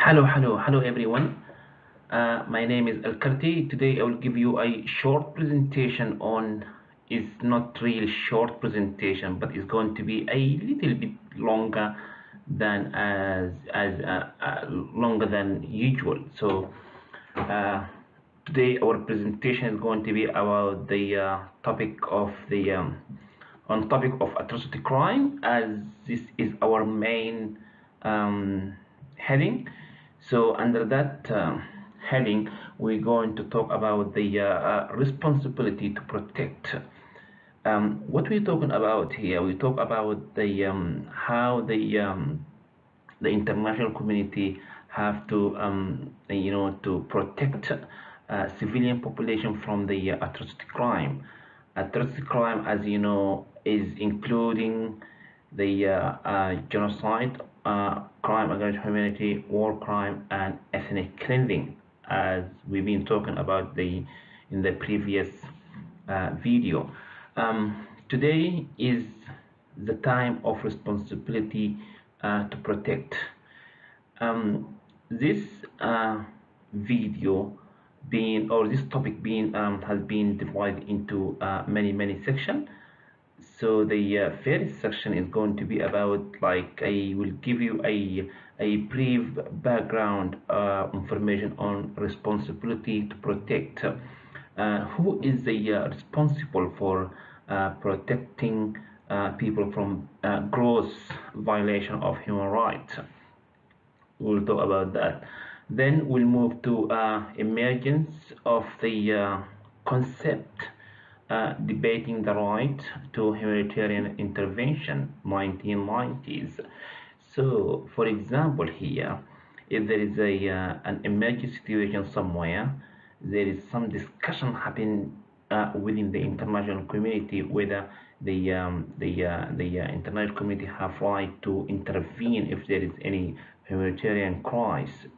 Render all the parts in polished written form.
Hello everyone. My name is ALKRTY. Today I will give you a short presentation on. It's not really short presentation, but it's going to be a little bit longer than longer than usual. So uh, today our presentation is going to be about the topic of the on topic of atrocity crime, as this is our main heading. So under that heading, we're going to talk about the responsibility to protect. What we're talking about here, we talk about the how the international community have to to protect civilian population from the atrocity crime. Atrocity crime, as you know, is including the genocide, crime against humanity, war crime, and ethnic cleansing, as we've been talking about in the previous video. Today is the time of responsibility to protect. This video being, or this topic being, has been divided into many sections. So the first section is going to be about, like, I will give you a brief background information on responsibility to protect. Who is the responsible for protecting people from gross violation of human rights? We'll talk about that. Then we'll move to emergence of the concept debating the right to humanitarian intervention, 1990s. So, for example, here, if there is an emergency situation somewhere, there is some discussion happening within the international community whether the international community have right to intervene if there is any humanitarian crisis,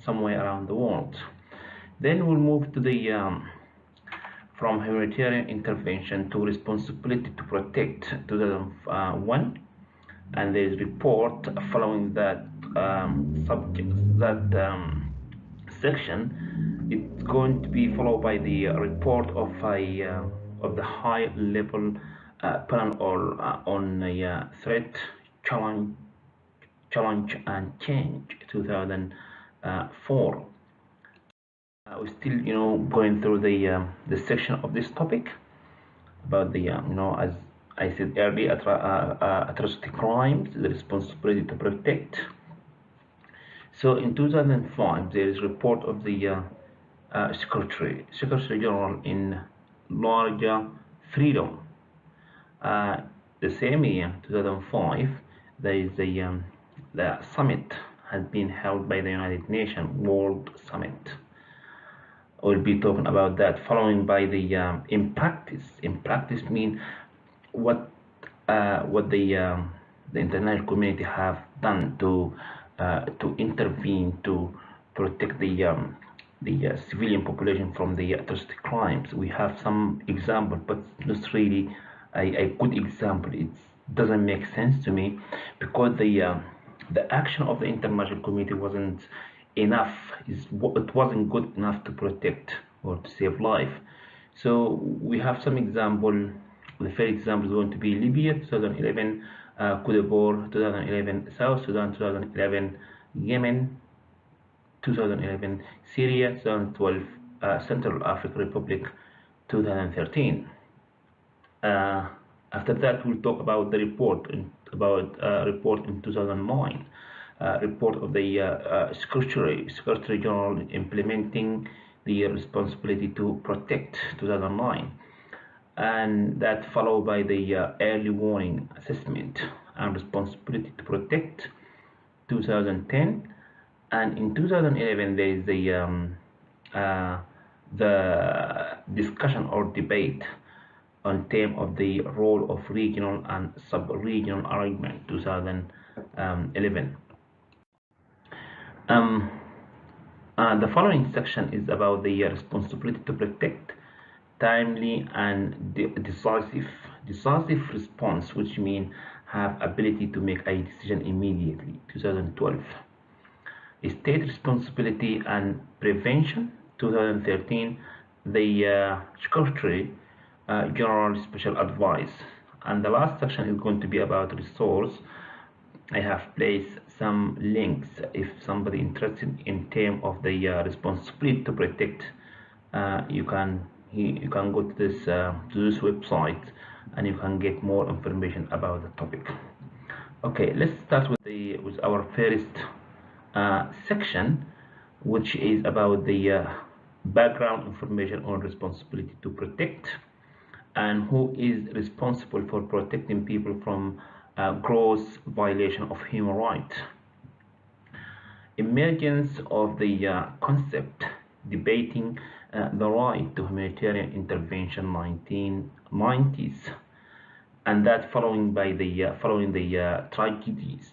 somewhere around the world. Then we'll move to the from humanitarian intervention to responsibility to protect, 2001, and there is report following that subject, that section. It's going to be followed by the report of the high level panel on threat, challenge and change, 2004. We're still, going through the section of this topic about the, as I said earlier, atrocity crimes, the responsibility to protect. So in 2005, there is a report of the Secretary General in larger freedom. The same year, 2005, there is the summit has been held by the United Nations World Summit. We'll be talking about that, following by the in practice. In practice mean what the international community have done to intervene to protect the civilian population from the atrocity crimes. We have some example, but not really a good example. It doesn't make sense to me, because the action of the international community wasn't enough. It wasn't good enough to protect or to save life. So we have some example. The first example is going to be Libya, 2011, Cote d'Ivoire, 2011, South Sudan, 2011, Yemen, 2011, Syria, 2012, Central African Republic, 2013. After that, we'll talk about the report report in 2009. Report of the Secretary General implementing the responsibility to protect, 2009, and that followed by the early warning assessment and responsibility to protect, 2010, and in 2011 there is the discussion or debate on term of the role of regional and sub-regional arrangement, 2011. The following section is about the responsibility to protect, timely and decisive response, which mean have ability to make a decision immediately, 2012. State Responsibility and Prevention, 2013, the H.ALKRTY General Special Advice. And the last section is going to be about resource. I have placed some links if somebody interested in terms of the responsibility to protect. You can go to this website and you can get more information about the topic. Okay, let's start with our first section, which is about the background information on responsibility to protect and who is responsible for protecting people from gross violation of human rights. Emergence of the concept debating the right to humanitarian intervention 1990s, and that following the tragedies,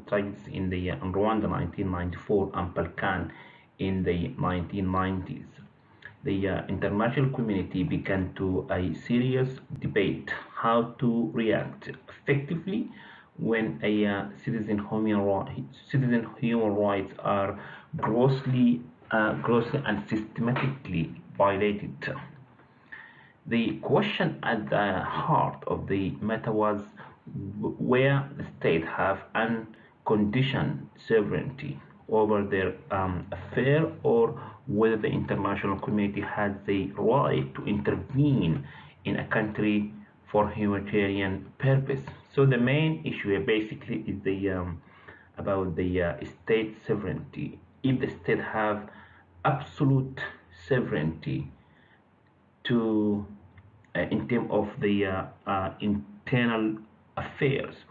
tragedies in Rwanda 1994 and Balkan in the 1990s. The international community began to a serious debate how to react effectively when a citizen human rights are grossly and systematically violated. The question at the heart of the matter was where the state have unconditioned sovereignty over their affair, or whether the international community has the right to intervene in a country for humanitarian purpose. So the main issue basically is about the state sovereignty. If the state have absolute sovereignty to in terms of the internal affairs,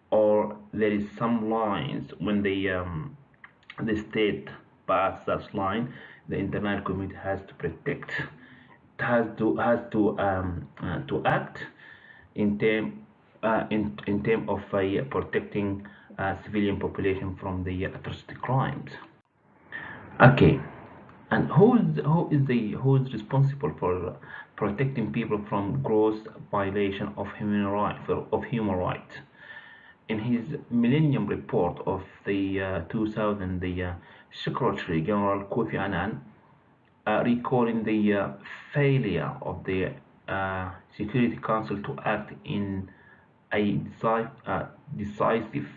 or there is some lines when the state pass that line, the international community has to protect, has to act in term of protecting civilian population from the atrocity crimes. Okay, and who is responsible for protecting people from gross violation of human rights? In his Millennium Report of the 2000, the Secretary General Kofi Annan, recalling the failure of the Security Council to act in a decisive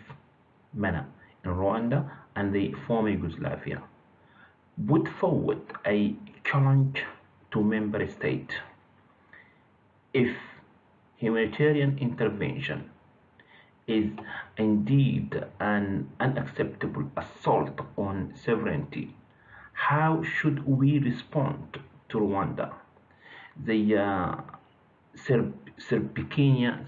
manner in Rwanda and the former Yugoslavia, put forward a challenge to member states. If humanitarian intervention is indeed an unacceptable assault on sovereignty, how should we respond to Rwanda, the Serbian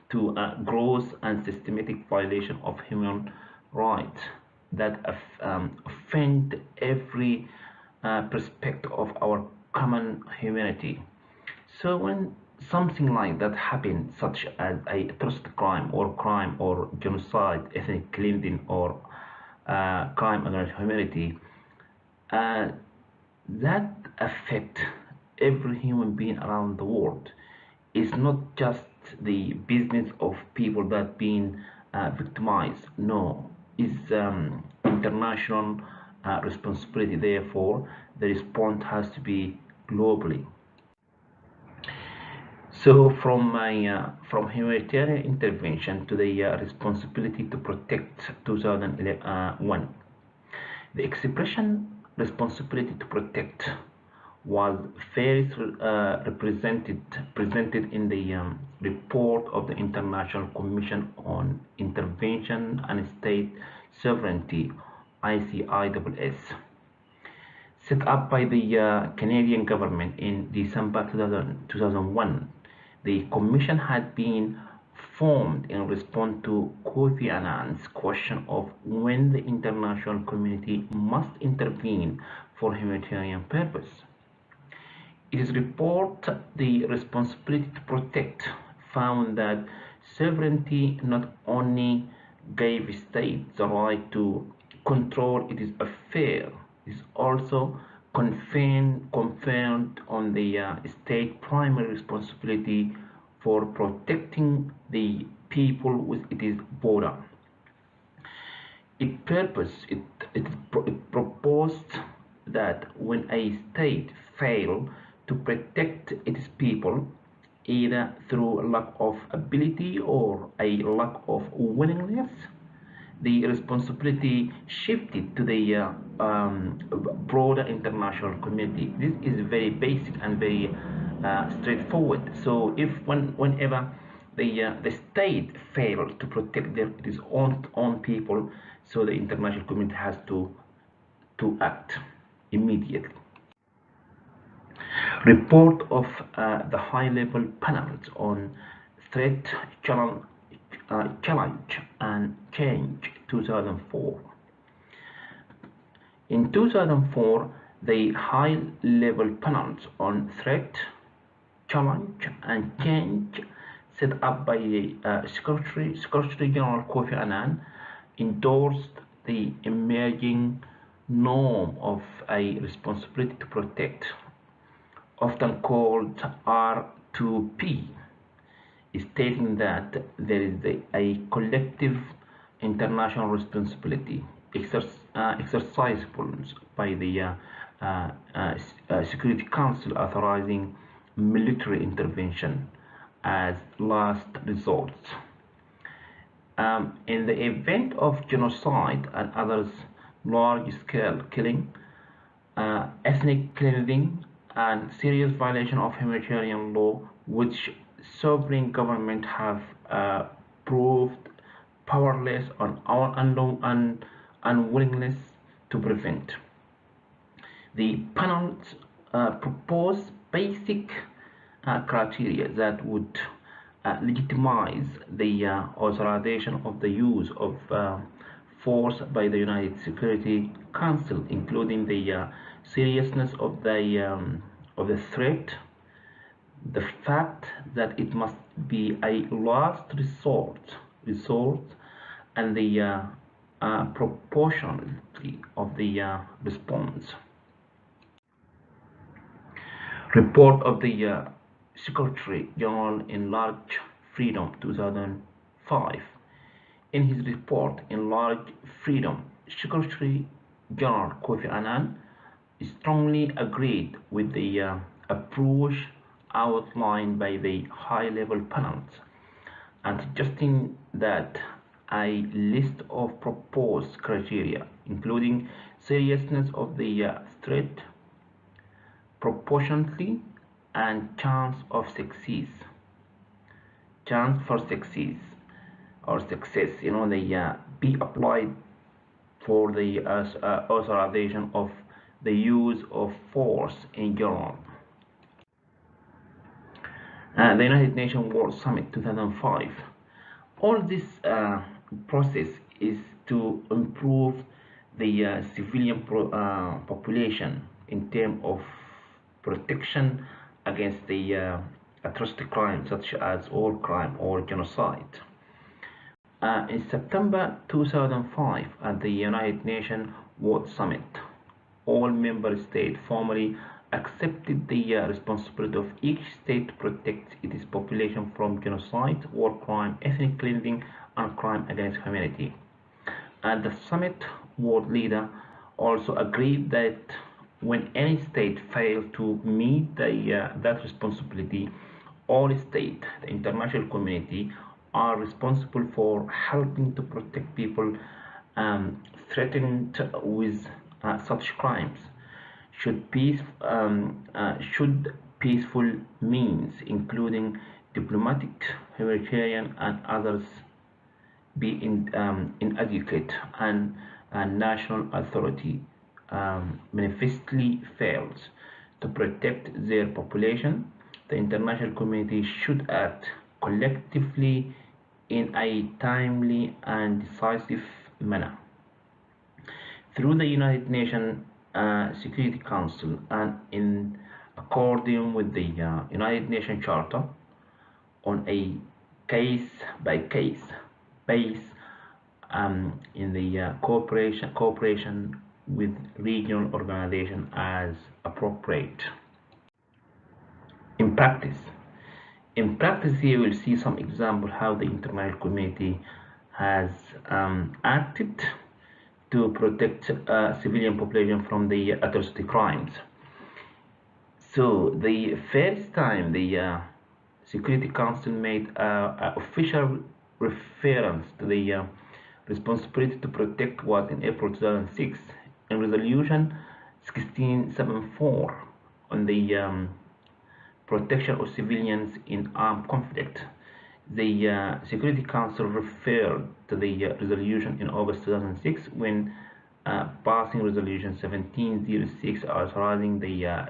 to a gross and systematic violation of human rights that offend every perspective of our common humanity? So when something like that happens, such as a atrocity crime or genocide, ethnic cleansing, or crime against humanity, that affect every human being around the world. It's not just the business of people that being victimized. No, it's international responsibility. Therefore, the response has to be globally. So from humanitarian intervention to the responsibility to protect 2001, the expression responsibility to protect was first presented in the report of the International Commission on Intervention and State Sovereignty, ICISS, set up by the Canadian government in December 2001. The commission had been formed in response to Kofi Annan's question of when the international community must intervene for humanitarian purpose. Its report, The Responsibility to Protect, found that sovereignty not only gave states the right to control its affairs, is also confirmed on the state primary responsibility for protecting the people with its border. It proposed that when a state fails to protect its people, either through lack of ability or a lack of willingness, the responsibility shifted to the broader international community. This is very basic and very straightforward. So if whenever the state fails to protect its own people, so the international community has to act immediately. Report of the high-level panels on threat, challenge and change 2004. In 2004, the high-level panels on threat, challenge and change set up by Secretary General Kofi Annan endorsed the emerging norm of a responsibility to protect, often called R2P, stating that there is a collective international responsibility exercisable by the Security Council authorizing military intervention as last resort. In the event of genocide and others large-scale killing, ethnic cleansing, and serious violation of humanitarian law, which sovereign governments have proved powerless on our unwillingness to prevent. The panels propose basic criteria that would legitimize the authorization of the use of force by the United Security Council, including the seriousness of the threat, the fact that it must be a last resort, and the proportionality of the response. Report of the Secretary General Enlarged Freedom 2005. In his report Enlarged Freedom, Secretary General Kofi Annan strongly agreed with the approach outlined by the high-level panels, and suggesting that a list of proposed criteria, including seriousness of the threat, proportionality, and chance for success, they be applied for the authorization of the use of force in general. The United Nations World Summit 2005. All this process is to improve the civilian population in terms of protection against the atrocity crimes such as war crime or genocide. In September 2005, at the United Nations World Summit, all member states formally accepted the responsibility of each state to protect its population from genocide, war crime, ethnic cleansing, and crime against humanity. At the summit, world leaders also agreed that when any state fails to meet that responsibility, all states, the international community, are responsible for helping to protect people threatened with such crimes. Should peaceful means, including diplomatic, humanitarian, and others, be inadequate, and a national authority manifestly fails to protect their population, the international community should act collectively in a timely and decisive manner. Through the United Nations Security Council and in accordance with the United Nations Charter, on a case-by-case basis, in the cooperation with regional organizations as appropriate. In practice, In practice here, we'll see some example how the international community has acted to protect civilian population from the atrocity crimes. So the first time the Security Council made an official reference to the responsibility to protect was in April 2006 in Resolution 1674 on the protection of civilians in armed conflict. The Security Council referred to the resolution in August 2006 when passing Resolution 1706 authorizing the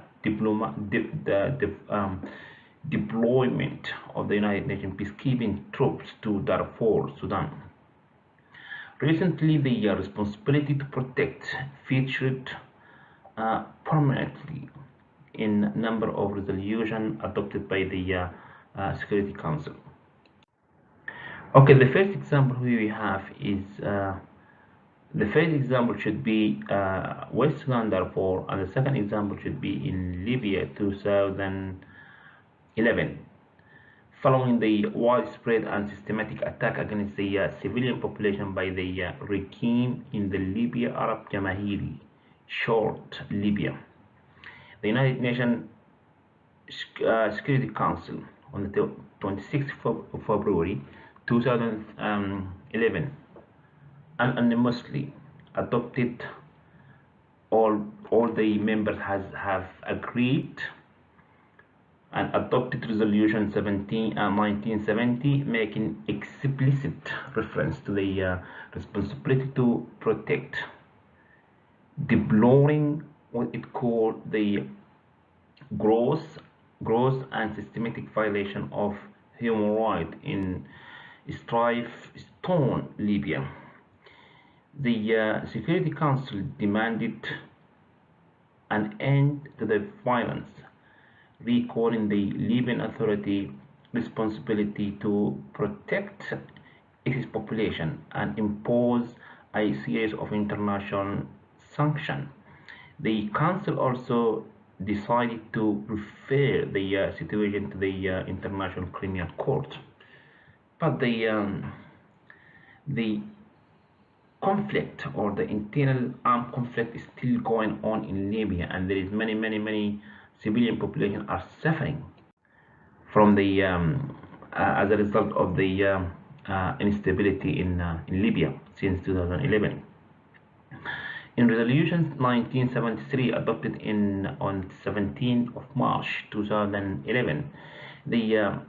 deployment of the United Nations peacekeeping troops to Darfur, Sudan. Recently, the responsibility to protect featured permanently in a number of resolutions adopted by the Security Council. Okay, the first example we have is the first example should be West Sudan, Darfur, and the second example should be in Libya, 2011. Following the widespread and systematic attack against the civilian population by the regime in the Libya Arab Jamahiri, short Libya, the United Nations Security Council on the 26th of February 2011 unanimously adopted, all the members have agreed and adopted Resolution 1970, making explicit reference to the responsibility to protect, deploring what it called the gross and systematic violation of human rights in strife-torn Libya. The Security Council demanded an end to the violence, recalling the Libyan Authority responsibility to protect its population and impose a series of international sanctions. The Council also decided to refer the situation to the International Criminal Court. But the conflict or the internal armed conflict is still going on in Libya, and there is many civilian population are suffering from the as a result of the instability in Libya since 2011. In Resolution 1973 adopted on 17th of March 2011, the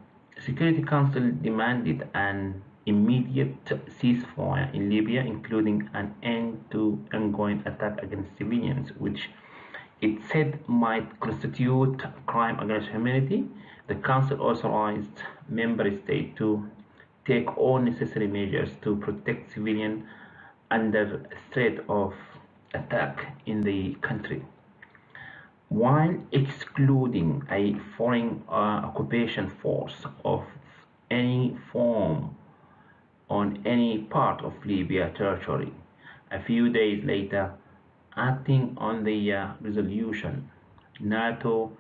Security Council demanded an immediate ceasefire in Libya, including an end to ongoing attack against civilians, which it said might constitute a crime against humanity. The Council authorized member states to take all necessary measures to protect civilians under threat of attack in the country, while excluding a foreign occupation force of any form on any part of Libya territory. A few days later, acting on the resolution, NATO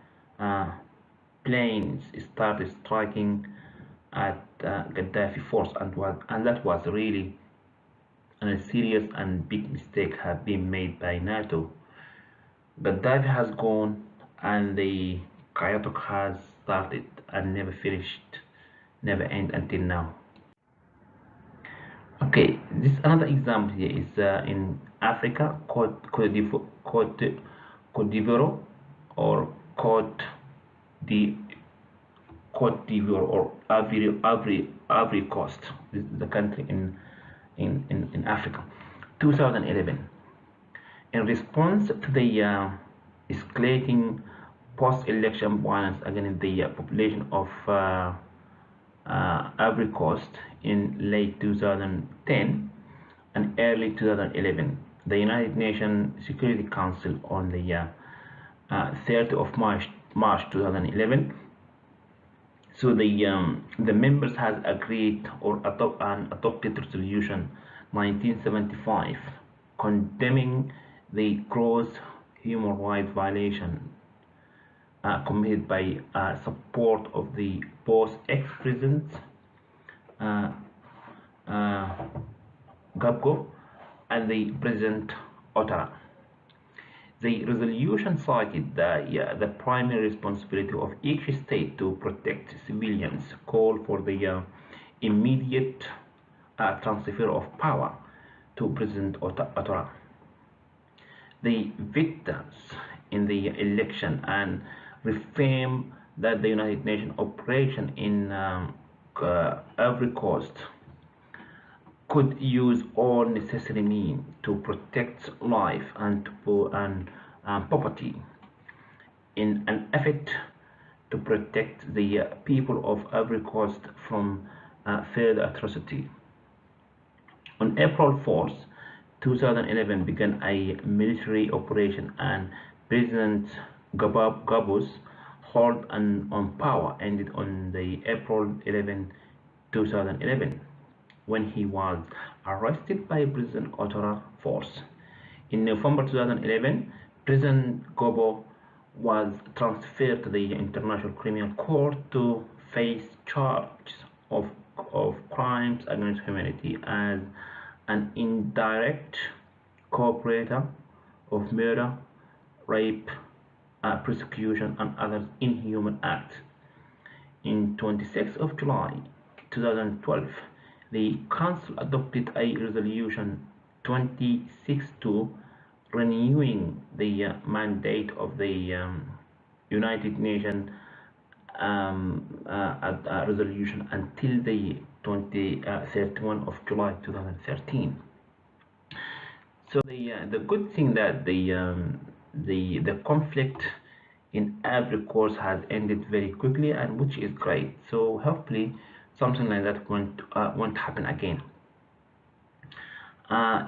planes started striking at Gaddafi force, and that was really a serious and big mistake have been made by NATO. Gaddafi has gone and the chaotic has started and never finished, never end until now. Okay, this another example here is in Africa, Côte d'Ivoire or Côte d'Ivoire or Ivory Coast. This is the country in Africa. 2011. In response to the escalating post-election violence against the population of Ivory Coast in late 2010 and early 2011, the United Nations Security Council on the 30th of March 2011. So the members has agreed or adopted Resolution 1975, condemning the gross human rights violation committed by support of the both ex-presidents Gabgo and the President Ouattara. The resolution cited the primary responsibility of each state to protect civilians, called for the immediate transfer of power to President Ouattara. The victors in the election and reaffirmed that the United Nations operation in every cost could use all necessary means to protect life and property in an effort to protect the people of Ivory Coast from further atrocity. On April 4th, 2011 began a military operation and President Gbagbo's hold on power ended on the April 11, 2011. When he was arrested by President Ouattara force. In November 2011, President Gbagbo was transferred to the International Criminal Court to face charges of crimes against humanity as an indirect cooperator of murder, rape, persecution, and other inhuman acts. In 26th of July 2012, the Council adopted a resolution 26-2 renewing the mandate of the United Nations resolution until the 31 of July 2013. So the good thing that the conflict in every course has ended very quickly, and which is great. So hopefully something like that won't happen again.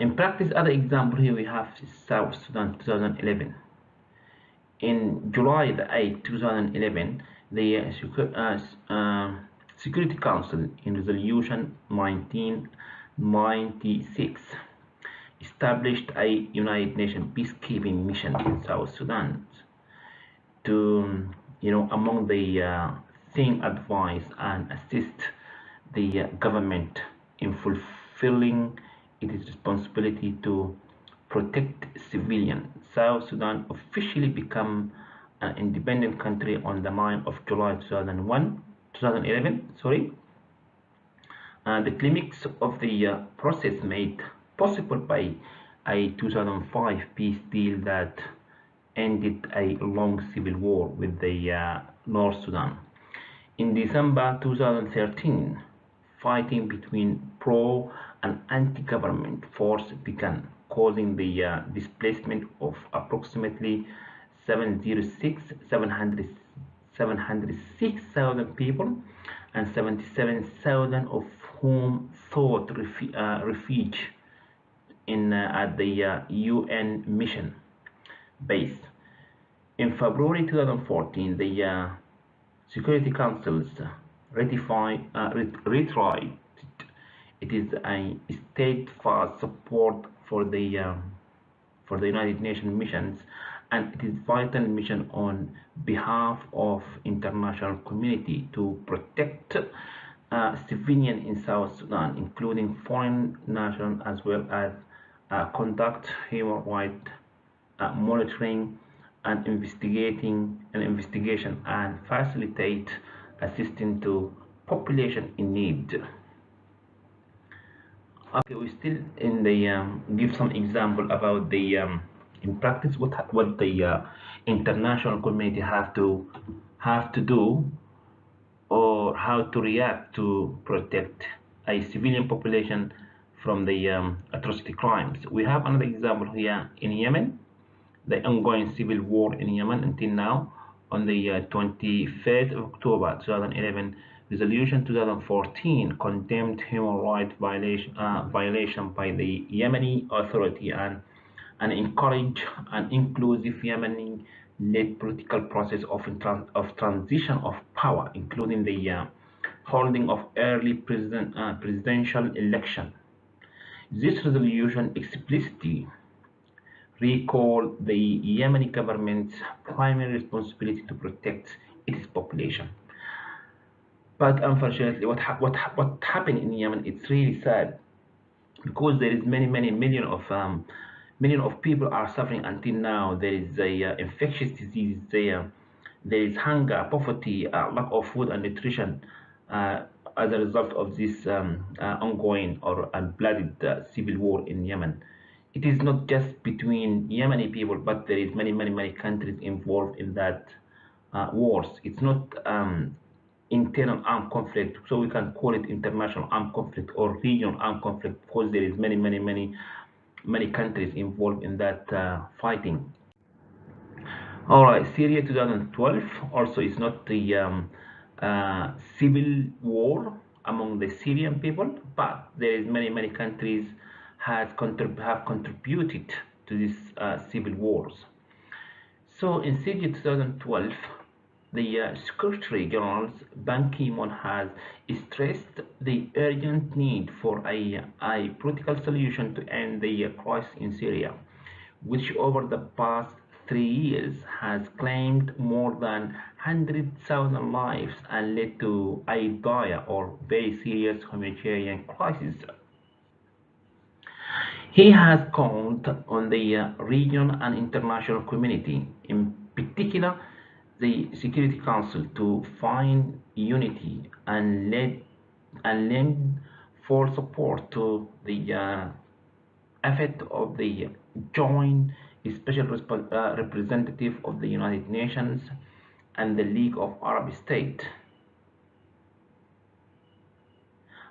In practice, other example here we have South Sudan 2011. In July the 8th, 2011, the Security Council in Resolution 1996 established a United Nations peacekeeping mission in South Sudan to, among the thing advise and assist the government in fulfilling its responsibility to protect civilians. South Sudan officially became an independent country on the 9th of July 2011. The climax of the process made possible by a 2005 peace deal that ended a long civil war with the North Sudan. In December 2013, fighting between pro and anti-government forces began, causing the displacement of approximately 706,000 people, and 77,000 of whom sought refuge at the UN mission base. In February 2014, the Security Council ratified it is a steadfast support for the United Nations missions, and it is vital mission on behalf of international community to protect civilians in South Sudan, including foreign nationals, as well as conduct human rights monitoring and investigation and facilitate assistance to population in need. Okay, we still in the give some example about the in practice what the international community have to do, or how to react to protect a civilian population from the atrocity crimes. We have another example here in Yemen, the ongoing civil war in Yemen until now. On the 21st of October 2011, Resolution 2014 condemned human rights violation by the Yemeni authority and encouraged an inclusive Yemeni-led political process of transition of power, including the holding of early presidential election. This resolution explicitly recall the Yemeni government's primary responsibility to protect its population. But unfortunately, what happened in Yemen, it's really sad, because there is many million of people are suffering until now. There is a infectious disease there. There is hunger, poverty, lack of food and nutrition, uh, as a result of this ongoing or unblooded civil war in Yemen. It is not just between Yemeni people, but there is many countries involved in that wars. It's not internal armed conflict, so we can call it international armed conflict or regional armed conflict, because there is many countries involved in that fighting. All right, Syria 2012 also is not the civil war among the Syrian people, but there is many countries have contributed to these civil wars. So in Syria 2012, the Secretary General Ban Ki-moon has stressed the urgent need for a political solution to end the crisis in Syria, which over the past 3 years has claimed more than 100,000 lives and led to a dire or very serious humanitarian crisis. He has called on the regional and international community, in particular the Security Council, to find unity and lend full support to the effort of the joint special representative of the United Nations and the League of Arab States.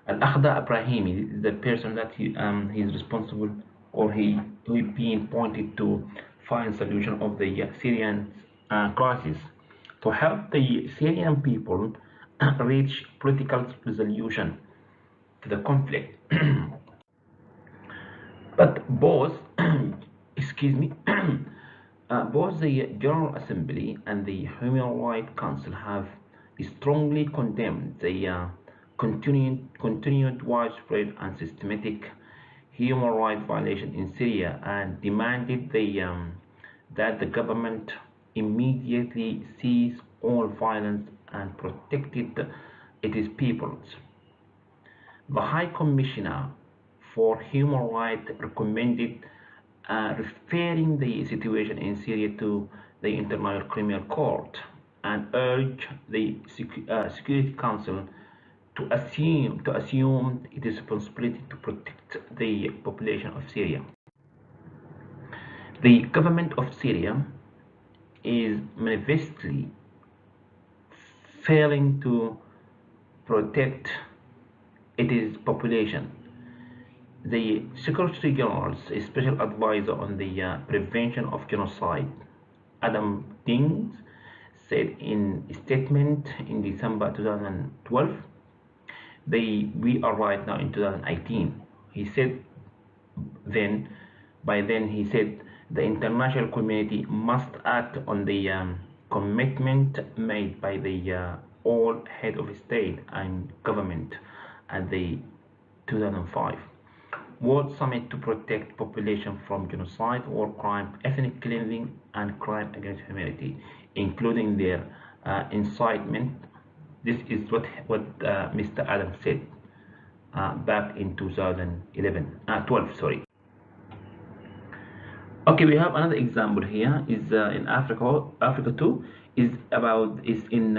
Al-Akhda Ibrahimi is the person that he is responsible, or he being pointed to find solution of the Syrian crisis, to help the Syrian people reach political resolution to the conflict. But both, excuse me, both the General Assembly and the Human Rights Council have strongly condemned the continued widespread and systematic human rights violation in Syria, and demanded that the government immediately cease all violence and protected its peoples. The High Commissioner for Human Rights recommended referring the situation in Syria to the International Criminal Court, and urged the Security Council to assume its responsibility to protect the population of Syria. The government of Syria is manifestly failing to protect its population. The Secretary General's Special Advisor on the Prevention of Genocide, Adam Dings, said in a statement in December 2012, we are right now in 2018. He said then, by then he said, the international community must act on the commitment made by the all head of state and government at the 2005 World Summit to protect population from genocide, war crime, ethnic cleansing, and crime against humanity, including their incitement. This is what Mr. Adams said back in 12. Sorry. Okay, we have another example here. Is in Africa. Africa too is in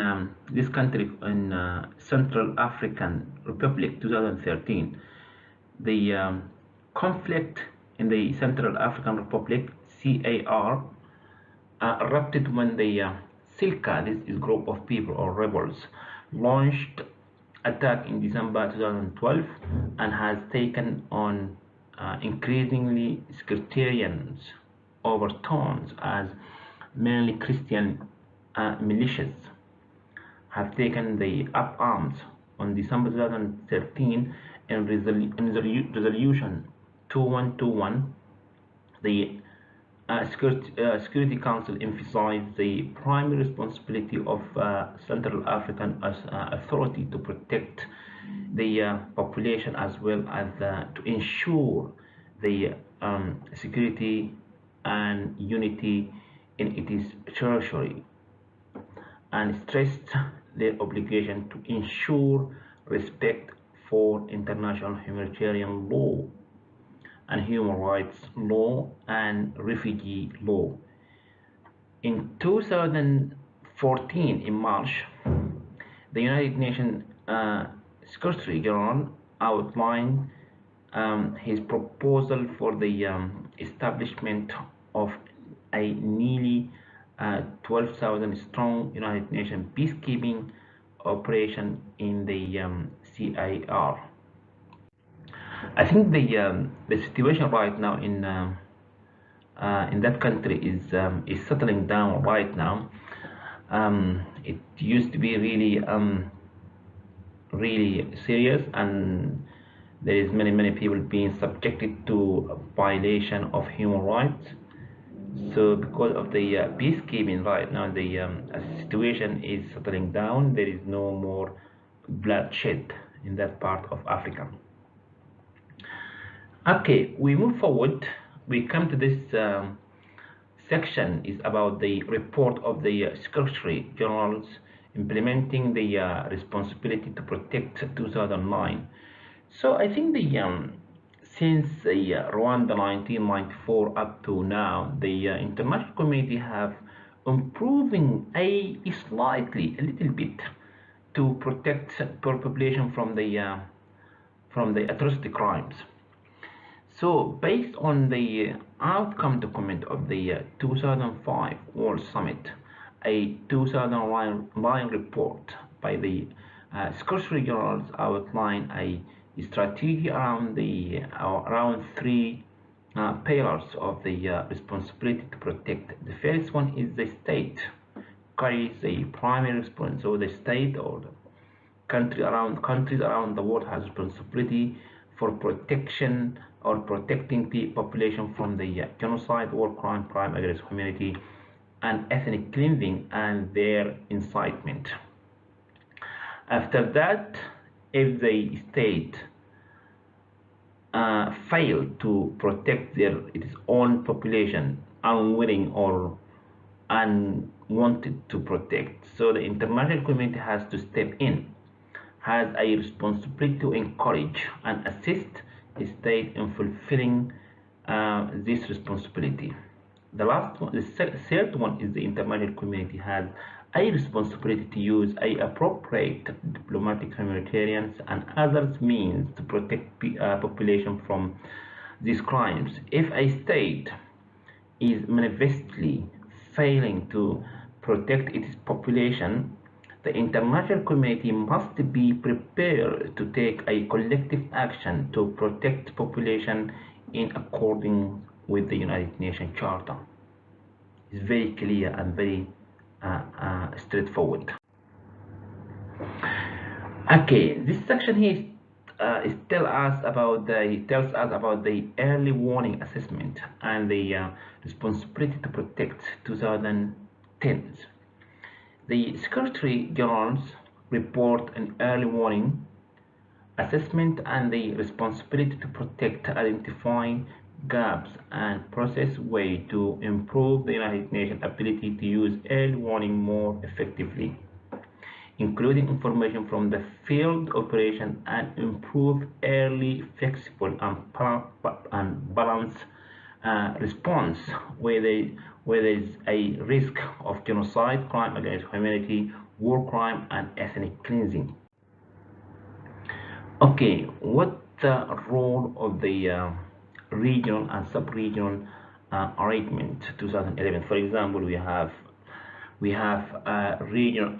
this country in Central African Republic, 2013. The conflict in the Central African Republic (CAR) erupted when the Silka, this is group of people or rebels, launched attack in December 2012, and has taken on increasingly sectarian overtones, as mainly Christian militias have taken the up arms. On December 2013, in resolution 2121, the Security Council emphasized the primary responsibility of Central African Authority to protect the population, as well as to ensure the security and unity in its territory, and stressed their obligation to ensure respect for international humanitarian law and human rights law and refugee law. In 2014, in March, the United Nations Secretary General outlined his proposal for the establishment of a nearly 12,000 strong United Nations peacekeeping operation in the CIR. I think the situation right now in that country is settling down right now. It used to be really serious, and there is many people being subjected to violation of human rights. So because of the peacekeeping right now, the situation is settling down. There is no more bloodshed in that part of Africa. Okay, we move forward. We come to this section is about the report of the Secretary General's implementing the responsibility to protect 2009. So I think since Rwanda 1994 up to now, the international community have improving a little bit to protect poor population from the atrocity crimes. So based on the outcome document of the 2005 World Summit, a 2009 report by the Secretary General outlined a strategy around three pillars of the responsibility to protect. The first one is the state carries the primary response, so the state or the countries around the world has responsibility for protection or protecting the population from the genocide, war crime against humanity, and ethnic cleansing and their incitement. After that, if the state failed to protect its own population, unwilling or unwanted to protect, so the international community has to step in, has a responsibility to encourage and assist the state in fulfilling this responsibility. The third one is the international community has a responsibility to use appropriate diplomatic, humanitarian, and other means to protect population from these crimes. If a state is manifestly failing to protect its population, the international community must be prepared to take a collective action to protect population in accordance with the United Nations Charter. It's very clear and very straightforward. Okay, this section here tells us about the early warning assessment and the responsibility to protect 2010. The Secretary General's report an early warning assessment and the responsibility to protect, identifying gaps and process way to improve the United Nations ability to use early warning more effectively, including information from the field operation and improve early, flexible and balanced response where there is a risk of genocide, crime against humanity, war crime, and ethnic cleansing. Okay, what the role of the regional and sub-regional arrangement 2011? For example, we have regional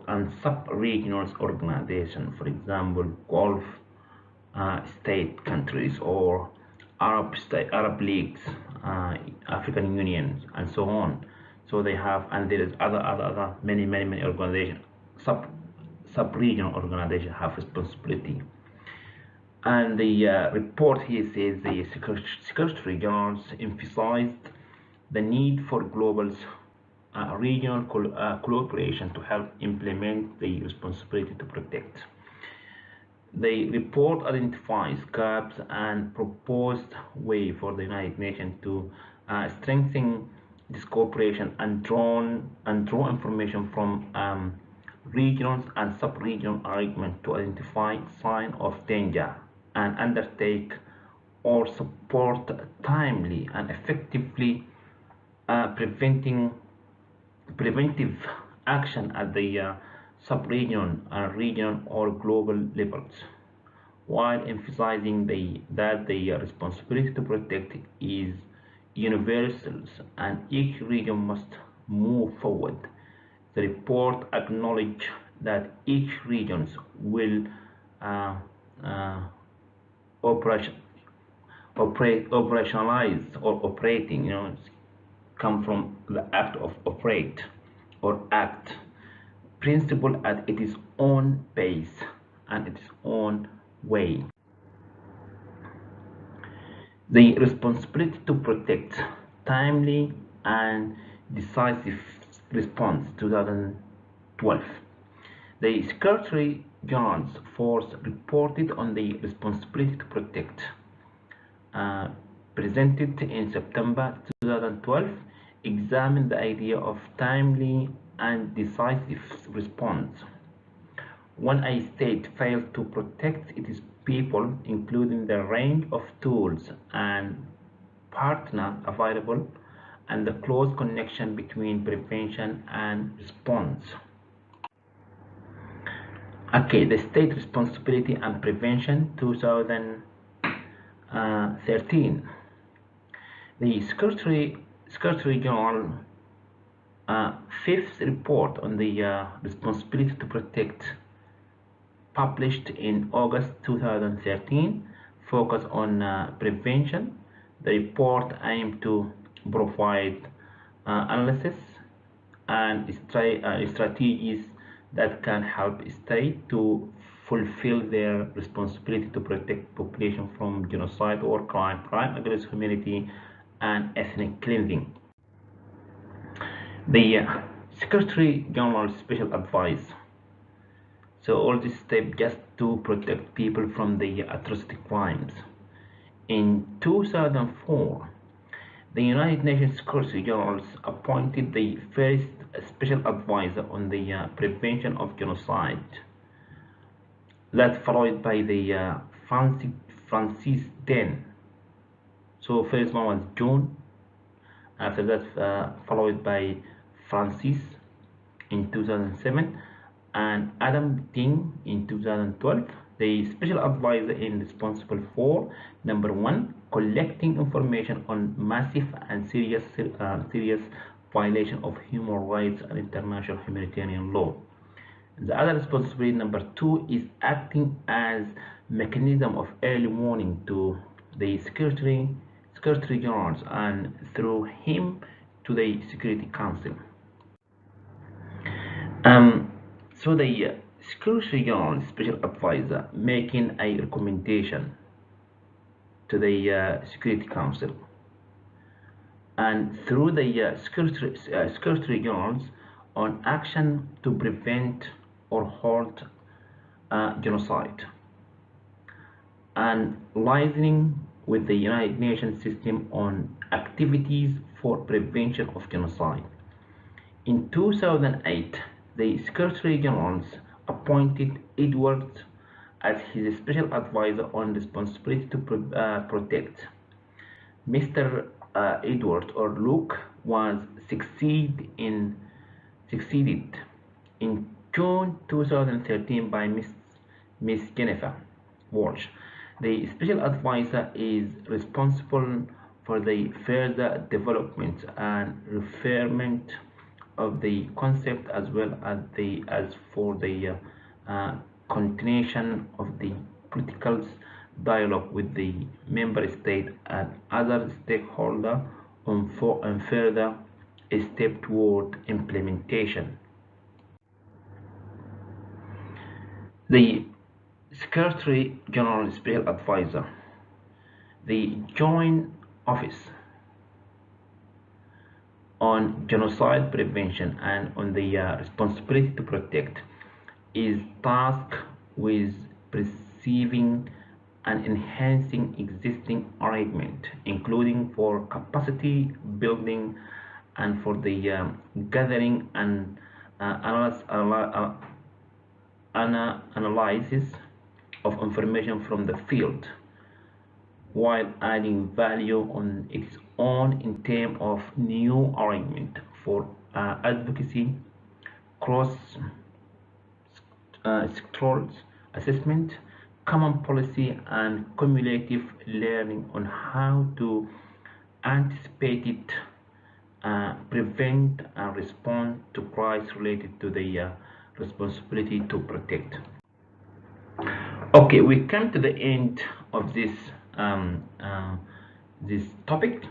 and sub-regional organization. For example, Gulf state countries or Arab leagues, African unions, and so on. So they have, and there is other many organizations, sub-regional organizations have responsibility. And the report here says the Secretary General emphasized the need for global regional cooperation to help implement the responsibility to protect. The report identifies gaps and proposed way for the United Nations to strengthening this cooperation and draw information from regions and sub-regional arguments to identify signs of danger and undertake or support timely and effectively preventive action at the sub-region, regional or global levels, while emphasizing that the responsibility to protect is universal and each region must move forward. The report acknowledges that each region will uh, uh, operation, operationalize or operating, come from the act of operate or act principle at its own pace and its own way. The responsibility to protect timely and decisive response 2012. The Secretary General's Force reported on the responsibility to protect uh, presented in September 2012 examined the idea of timely and decisive response. When a state fails to protect its people, including the range of tools and partner available, and the close connection between prevention and response. Okay, the state responsibility and prevention 2013. The Secretary General fifth report on the responsibility to protect, published in August 2013, focused on prevention. The report aimed to provide analysis and strategies that can help states to fulfill their responsibility to protect population from genocide or crime against humanity and ethnic cleansing. The Secretary General's special advice. So all this step just to protect people from the atrocity crimes. In 2004, the United Nations Secretary General appointed the first special advisor on the prevention of genocide. That followed by the Francis Den. So first one was June. After that, followed by Francis in 2007 and Adam Ting in 2012. The special advisor is responsible for number one, collecting information on massive and serious violation of human rights and international humanitarian law. The other responsibility number two is acting as mechanism of early warning to the Secretary General and through him to the Security Council. So the Secretary General Special Advisor making a recommendation to the Security Council, and through the Secretary Generals on action to prevent or halt genocide, and liaising with the United Nations system on activities for prevention of genocide. In 2008, the Secretary General appointed Edwards as his special advisor on responsibility to protect. Mr. Edwards or Luke was succeeded in June 2013 by Miss Jennifer Walsh. The special advisor is responsible for the further development and refinement of the concept as well as for the continuation of the political dialogue with the member state and other stakeholders on further a step toward implementation. The Secretary General Special Advisor, the Joint Office on Genocide Prevention and on the responsibility to protect, is tasked with perceiving and enhancing existing arrangement, including for capacity building and for the gathering and analysis of information from the field, while adding value on its own in terms of new arrangement for advocacy, cross sectoral assessment, common policy, and cumulative learning on how to anticipate it, prevent, and respond to crises related to the responsibility to protect. Okay, we come to the end of this topic,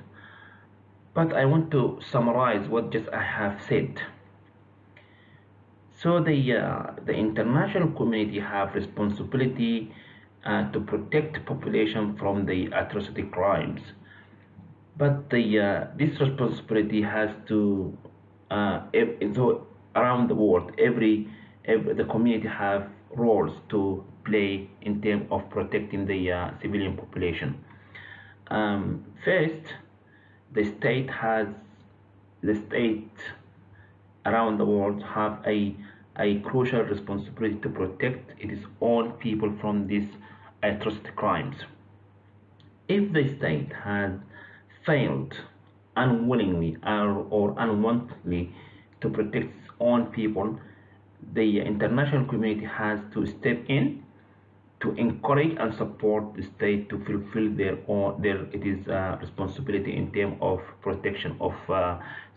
but I want to summarize what just I have said. So the international community have responsibility to protect population from the atrocity crimes, but this responsibility has to so around the world, every the community have roles to play in terms of protecting the civilian population. First, the state has the state around the world have a crucial responsibility to protect its own people from these atrocity crimes. If the state has failed unwillingly or unwantedly to protect its own people, the international community has to step in to encourage and support the state to fulfill their responsibility in terms of protection of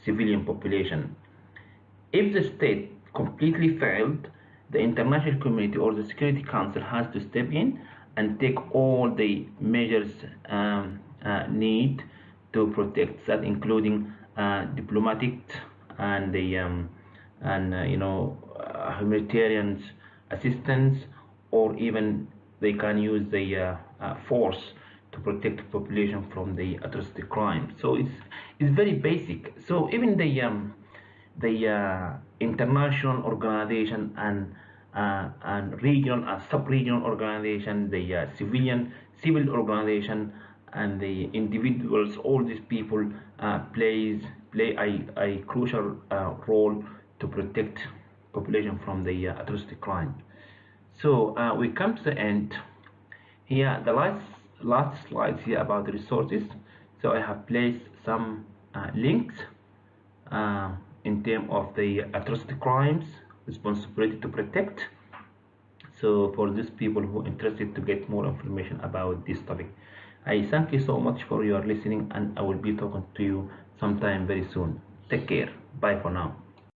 civilian population. If the state completely failed, the international community or the Security Council has to step in and take all the measures need to protect that, including diplomatic and the humanitarian assistance, or even they can use the force to protect the population from the atrocity crime. So it's very basic. So even the international organization and regional and sub-regional organization, the civil organization, and the individuals, all these people play a crucial role to protect population from the atrocity crime. So we come to the end here. The last slides here about the resources. So I have placed some links in terms of the atrocity crimes responsibility to protect. So for these people who are interested to get more information about this topic, I thank you so much for your listening, and I will be talking to you sometime very soon. Take care. Bye for now.